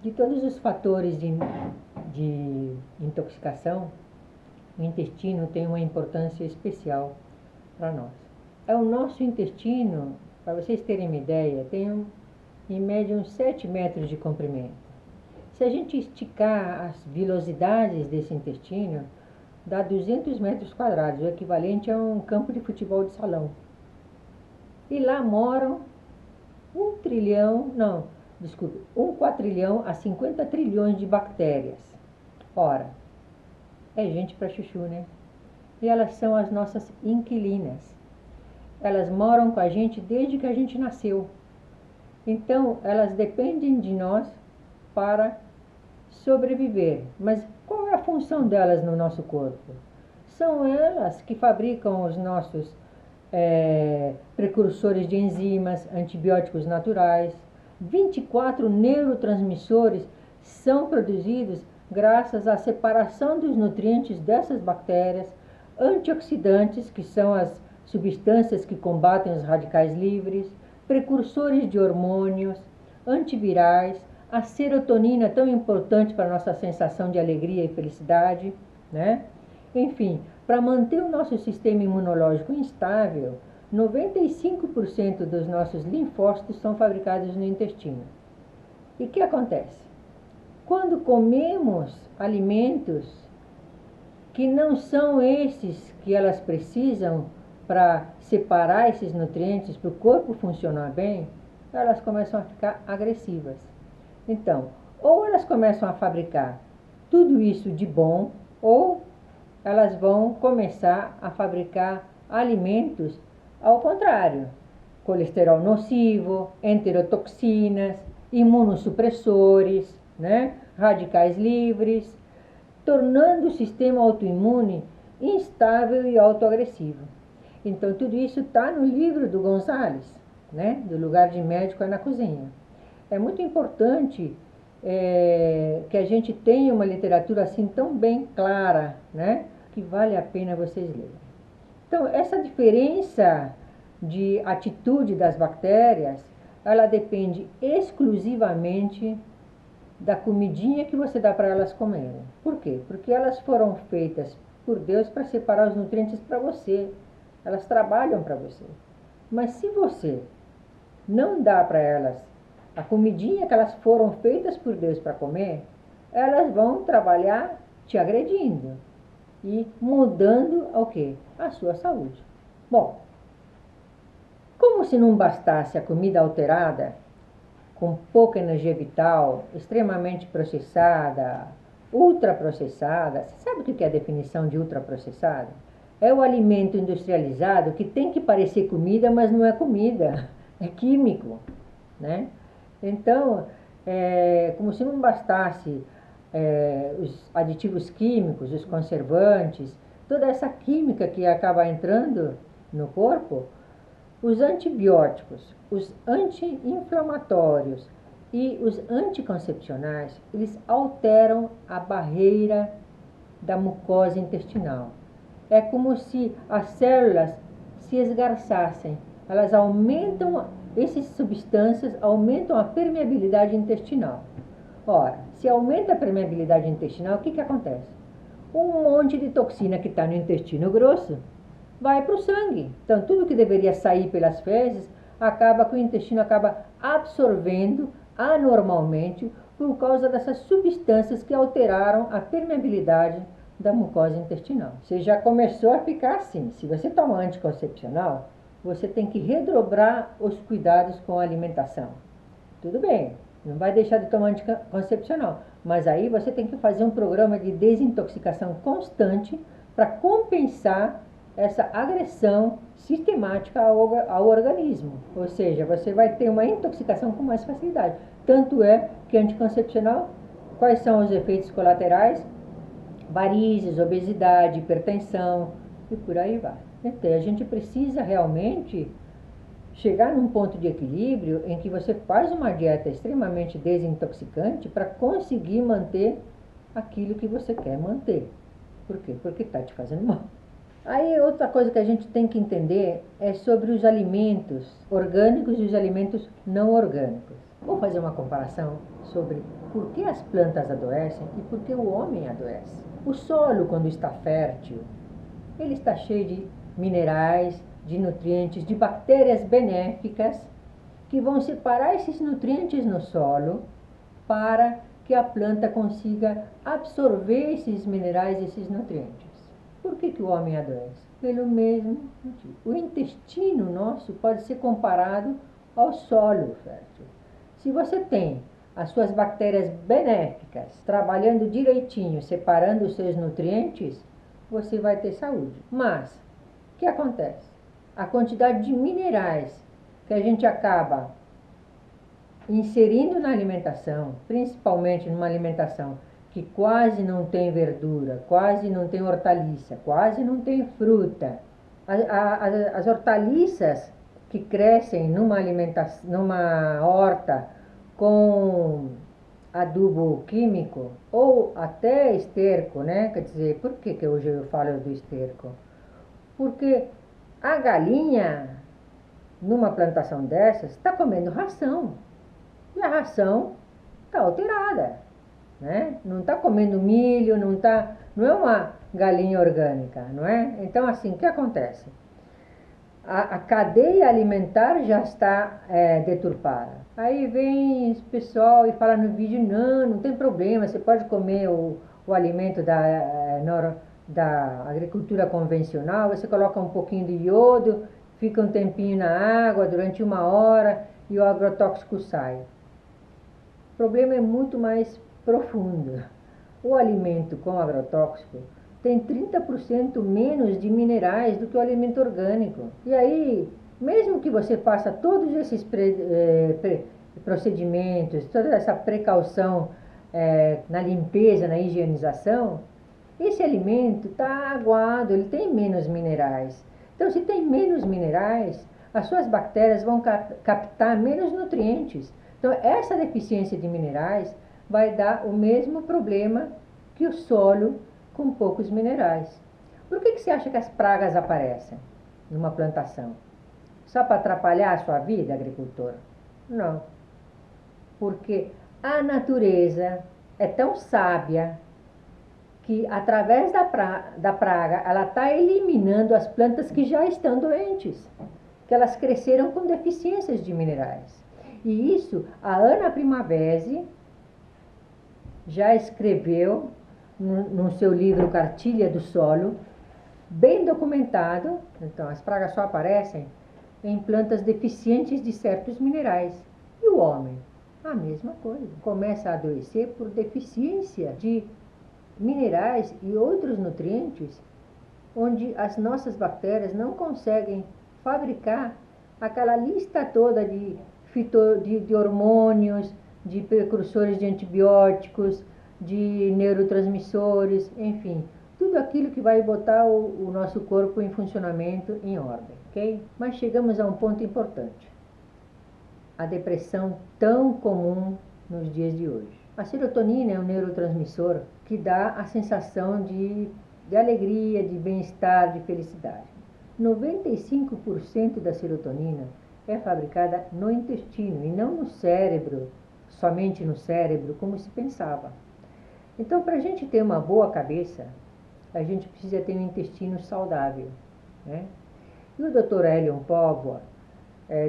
De todos os fatores de intoxicação, o intestino tem uma importância especial para nós. É o nosso intestino, para vocês terem uma ideia, tem em média uns 7 metros de comprimento. Se a gente esticar as vilosidades desse intestino, dá 200 metros quadrados, o equivalente a um campo de futebol de salão. E lá moram 1 quatrilhão a 50 trilhões de bactérias. Ora, é gente para chuchu, né? E elas são as nossas inquilinas. Elas moram com a gente desde que a gente nasceu. Então, elas dependem de nós para sobreviver. Mas qual é a função delas no nosso corpo? São elas que fabricam os nossos precursores de enzimas, antibióticos naturais. 24 neurotransmissores são produzidos graças à separação dos nutrientes dessas bactérias, antioxidantes, que são as substâncias que combatem os radicais livres, precursores de hormônios, antivirais, a serotonina, tão importante para a nossa sensação de alegria e felicidade, né? Enfim, para manter o nosso sistema imunológico instável, 95% dos nossos linfócitos são fabricados no intestino. E o que acontece? Quando comemos alimentos que não são esses que elas precisam para separar esses nutrientes, para o corpo funcionar bem, elas começam a ficar agressivas. Então, ou elas começam a fabricar tudo isso de bom, ou elas vão começar a fabricar alimentos ao contrário. Colesterol nocivo, enterotoxinas, imunossupressores, né? Radicais livres, tornando o sistema autoimune instável e autoagressivo. Então, tudo isso está no livro do Gonzalez, né? Do Lugar de Médico é na Cozinha. É muito importante que a gente tenha uma literatura assim tão bem clara, né? Que vale a pena vocês lerem. Então, essa diferença de atitude das bactérias, ela depende exclusivamente da comidinha que você dá para elas comerem. Por quê? Porque elas foram feitas por Deus para separar os nutrientes para você. Elas trabalham para você. Mas se você não dá para elas a comidinha que elas foram feitas por Deus para comer, elas vão trabalhar te agredindo e mudando o quê? A sua saúde. Bom, como se não bastasse a comida alterada, com pouca energia vital, extremamente processada, ultraprocessada. Você sabe o que é a definição de ultraprocessada? É o alimento industrializado que tem que parecer comida, mas não é comida, é químico, né? Então, como se não bastasse os aditivos químicos, os conservantes, toda essa química que acaba entrando no corpo, os antibióticos, os anti-inflamatórios e os anticoncepcionais, eles alteram a barreira da mucosa intestinal. É como se as células se esgarçassem, elas aumentam, essas substâncias aumentam a permeabilidade intestinal. Ora, se aumenta a permeabilidade intestinal, o que acontece? Um monte de toxina que está no intestino grosso vai para o sangue. Então, tudo que deveria sair pelas fezes, acaba que o intestino acaba absorvendo anormalmente por causa dessas substâncias que alteraram a permeabilidade da mucosa intestinal. Você já começou a ficar assim. Se você toma anticoncepcional, você tem que redobrar os cuidados com a alimentação. Tudo bem, não vai deixar de tomar anticoncepcional, mas aí você tem que fazer um programa de desintoxicação constante para compensar essa agressão sistemática ao organismo. Ou seja, você vai ter uma intoxicação com mais facilidade. Tanto é que anticoncepcional, quais são os efeitos colaterais? Varizes, obesidade, hipertensão e por aí vai. Então, a gente precisa realmente chegar num ponto de equilíbrio em que você faz uma dieta extremamente desintoxicante para conseguir manter aquilo que você quer manter. Por quê? Porque está te fazendo mal. Aí outra coisa que a gente tem que entender é sobre os alimentos orgânicos e os alimentos não orgânicos. Vou fazer uma comparação sobre por que as plantas adoecem e por que o homem adoece. O solo, quando está fértil, ele está cheio de minerais, de nutrientes, de bactérias benéficas que vão separar esses nutrientes no solo para que a planta consiga absorver esses minerais, esses nutrientes. Por que o homem adoece? Pelo mesmo motivo. O intestino nosso pode ser comparado ao solo fértil. Se você tem as suas bactérias benéficas trabalhando direitinho, separando os seus nutrientes, você vai ter saúde. Mas, o que acontece? A quantidade de minerais que a gente acaba inserindo na alimentação, principalmente numa alimentação que quase não tem verdura, quase não tem hortaliça, quase não tem fruta. As hortaliças que crescem numa horta com adubo químico ou até esterco, né? Quer dizer, por que hoje eu falo do esterco? Porque a galinha, numa plantação dessas, está comendo ração. E a ração está alterada, né? Não está comendo milho, não é uma galinha orgânica, não é? Então, assim, o que acontece? A cadeia alimentar já está deturpada. Aí vem esse pessoal e fala no vídeo, não tem problema, você pode comer o alimento da agricultura convencional, você coloca um pouquinho de iodo, fica um tempinho na água durante 1 hora e o agrotóxico sai. O problema é muito mais profundo. O alimento com agrotóxico tem 30% menos de minerais do que o alimento orgânico. E aí, mesmo que você faça todos esses procedimentos, toda essa precaução na limpeza, na higienização, esse alimento está aguado, ele tem menos minerais. Então, se tem menos minerais, as suas bactérias vão captar menos nutrientes. Então, essa deficiência de minerais vai dar o mesmo problema que o solo com poucos minerais. Por que você acha que as pragas aparecem numa plantação? Só para atrapalhar a sua vida, agricultor? Não. Porque a natureza é tão sábia que, através da praga, ela está eliminando as plantas que já estão doentes, que elas cresceram com deficiências de minerais. E isso a Ana Primavesi já escreveu no seu livro Cartilha do Solo, bem documentado. Então, as pragas só aparecem em plantas deficientes de certos minerais. E o homem? A mesma coisa. Começa a adoecer por deficiência de minerais e outros nutrientes, onde as nossas bactérias não conseguem fabricar aquela lista toda de hormônios, de precursores de antibióticos, de neurotransmissores, enfim, tudo aquilo que vai botar o nosso corpo em funcionamento, em ordem, ok? Mas chegamos a um ponto importante. A depressão tão comum nos dias de hoje. A serotonina é um neurotransmissor que dá a sensação de alegria, de bem-estar, de felicidade. 95% da serotonina é fabricada no intestino e não no cérebro, somente no cérebro, como se pensava. Então, para a gente ter uma boa cabeça, a gente precisa ter um intestino saudável, né? E o Dr. Elion Póvoa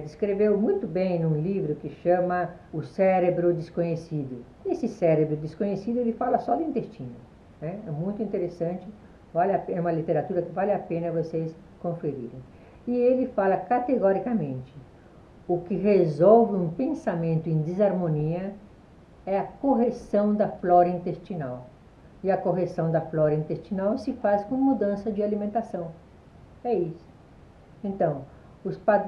descreveu muito bem num livro que chama O Cérebro Desconhecido. Nesse cérebro desconhecido, ele fala só do intestino, né? É muito interessante, é uma literatura que vale a pena vocês conferirem. E ele fala categoricamente, o que resolve um pensamento em desarmonia é a correção da flora intestinal. E a correção da flora intestinal se faz com mudança de alimentação. É isso. Então,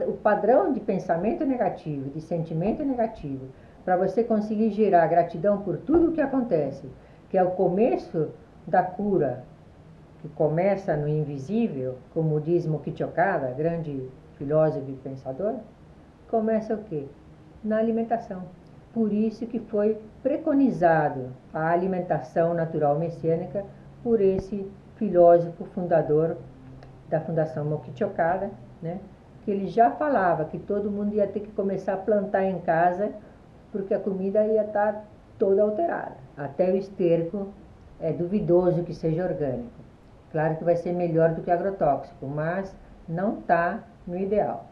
o padrão de pensamento negativo, de sentimento negativo, para você conseguir gerar gratidão por tudo o que acontece, que é o começo da cura, que começa no invisível, como diz Mokichi Okada, grande filósofo e pensador, começa o quê? Na alimentação. Por isso que foi preconizado a alimentação natural messiânica por esse filósofo fundador da Fundação Mokichi Okada, né? Que ele já falava que todo mundo ia ter que começar a plantar em casa porque a comida ia estar toda alterada. Até o esterco é duvidoso que seja orgânico. Claro que vai ser melhor do que agrotóxico, mas não está no ideal.